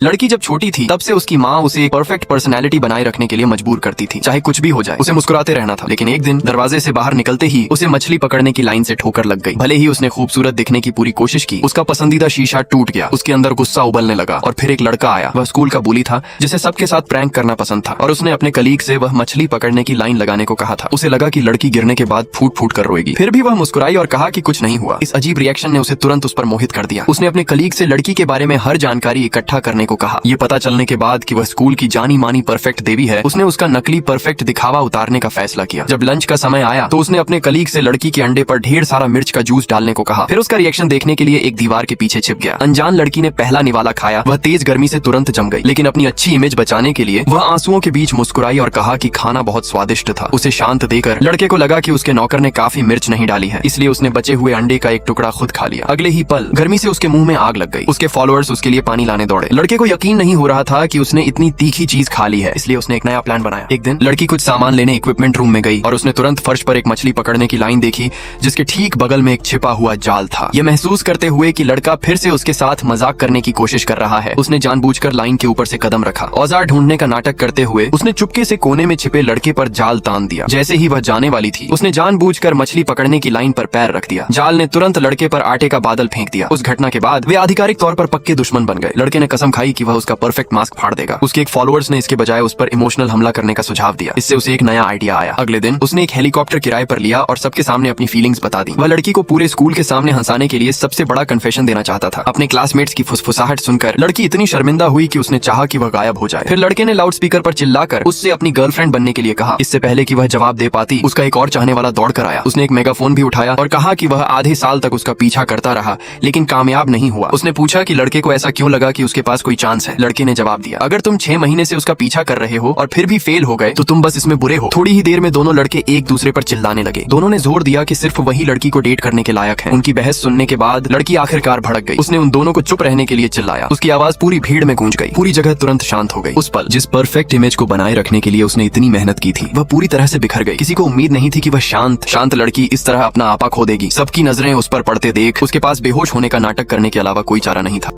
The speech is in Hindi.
लड़की जब छोटी थी तब से उसकी माँ उसे एक परफेक्ट पर्सनैलिटी बनाए रखने के लिए मजबूर करती थी, चाहे कुछ भी हो जाए उसे मुस्कुराते रहना था। लेकिन एक दिन दरवाजे से बाहर निकलते ही उसे मछली पकड़ने की लाइन से ठोकर लग गई। भले ही उसने खूबसूरत दिखने की पूरी कोशिश की, उसका पसंदीदा शीशा टूट गया, उसके अंदर गुस्सा उबलने लगा। और फिर एक लड़का आया, वह स्कूल का बुली था जिसे सबके साथ प्रैंक करना पसंद था, और उसने अपने कलीग से वह मछली पकड़ने की लाइन लगाने को कहा था। उसे लगा कि लड़की गिरने के बाद फूट फूट कर रोएगी, फिर भी वह मुस्कुराई और कहा कि कुछ नहीं हुआ। इस अजीब रिएक्शन ने उसे तुरंत उस पर मोहित कर दिया। उसने अपने कलीग से लड़की के बारे में हर जानकारी इकट्ठा करने को कहा। ये पता चलने के बाद कि वह स्कूल की जानी मानी परफेक्ट देवी है, उसने उसका नकली परफेक्ट दिखावा उतारने का फैसला किया। जब लंच का समय आया तो उसने अपने कलीग से लड़की के अंडे पर ढेर सारा मिर्च का जूस डालने को कहा। फिर उसका रिएक्शन देखने के लिए एक दीवार के पीछे छिप गया। अनजान लड़की ने पहला निवाला खाया, वह तेज गर्मी से तुरंत जम गई, लेकिन अपनी अच्छी इमेज बचाने के लिए वह आंसुओं के बीच मुस्कुराई और कहा कि खाना बहुत स्वादिष्ट था। उसे शांत देकर लड़के को लगा कि उसके नौकर ने काफी मिर्च नहीं डाली है, इसलिए उसने बचे हुए अंडे का एक टुकड़ा खुद खा लिया। अगले ही पल गर्मी से उसके मुंह में आग लग गई। उसके फॉलोअर्स उसके लिए पानी लाने दौड़े। लड़के को यकीन नहीं हो रहा था कि उसने इतनी तीखी चीज खा ली है, इसलिए उसने एक नया प्लान बनाया। एक दिन लड़की कुछ सामान लेने इक्विपमेंट रूम में गई और उसने तुरंत फर्श पर एक मछली पकड़ने की लाइन देखी, जिसके ठीक बगल में एक छिपा हुआ जाल था। यह महसूस करते हुए कि लड़का फिर से उसके साथ मजाक करने की कोशिश कर रहा है, उसने जानबूझकर लाइन के ऊपर से कदम रखा। औजार ढूंढने का नाटक करते हुए उसने चुपके से कोने में छिपे लड़के पर जाल तान दिया। जैसे ही वह जाने वाली थी, उसने जानबूझकर मछली पकड़ने की लाइन पर पैर रख दिया। जाल ने तुरंत लड़के पर आटे का बादल फेंक दिया। उस घटना के बाद वे आधिकारिक तौर पर पक्के दुश्मन बन गए। लड़के ने कसम खाई कि वह उसका परफेक्ट मास्क फाड़ देगा। उसके एक फॉलोअर्स ने इसके बजाय उस पर इमोशनल हमला करने का सुझाव दिया। इससे उसे एक नया आइडिया आया। अगले दिन उसने एक हेलीकॉप्टर किराए पर लिया और सबके सामने अपनी फीलिंग्स बता दी। वह लड़की को पूरे स्कूल के सामने हंसाने के लिए सबसे बड़ा कन्फेशन देना चाहता था। अपने क्लासमेट्स की फुसफुसाहट सुनकर लड़की इतनी शर्मिंदा हुई कि उसने चाहा कि वह गायब हो जाए। फिर लड़के ने लाउड स्पीकर पर चिल्लाकर उससे अपनी गर्लफ्रेंड बनने के लिए कहा। इससे पहले कि वह जवाब दे पाती, उसका एक और चाहने वाला दौड़ कर आया। उसने एक मेगाफोन भी उठाया और कहा कि वह आधे साल तक उसका पीछा करता रहा, लेकिन कामयाब नहीं हुआ। उसने पूछा कि लड़के को ऐसा क्यों लगा कि उसके पास कोई चांस है। लड़के ने जवाब दिया, अगर तुम 6 महीने से उसका पीछा कर रहे हो और फिर भी फेल हो गए तो तुम बस इसमें बुरे हो। थोड़ी ही देर में दोनों लड़के एक दूसरे पर चिल्लाने लगे। दोनों ने जोर दिया कि सिर्फ वही लड़की को डेट करने के लायक है। उनकी बहस सुनने के बाद लड़की आखिरकार भड़क गई। उसने उन दोनों को चुप रहने के लिए चिल्लाया। उसकी आवाज पूरी भीड़ में गूंज गई। पूरी जगह तुरंत शांत हो गई। उस पल जिस परफेक्ट इमेज को बनाए रखने के लिए उसने इतनी मेहनत की थी, वह पूरी तरह से बिखर गई। किसी को उम्मीद नहीं थी कि वह शांत लड़की इस तरह अपना आपा खो देगी। सबकी नजरें उस पर पड़ते देख उसके पास बेहोश होने का नाटक करने के अलावा कोई चारा नहीं था।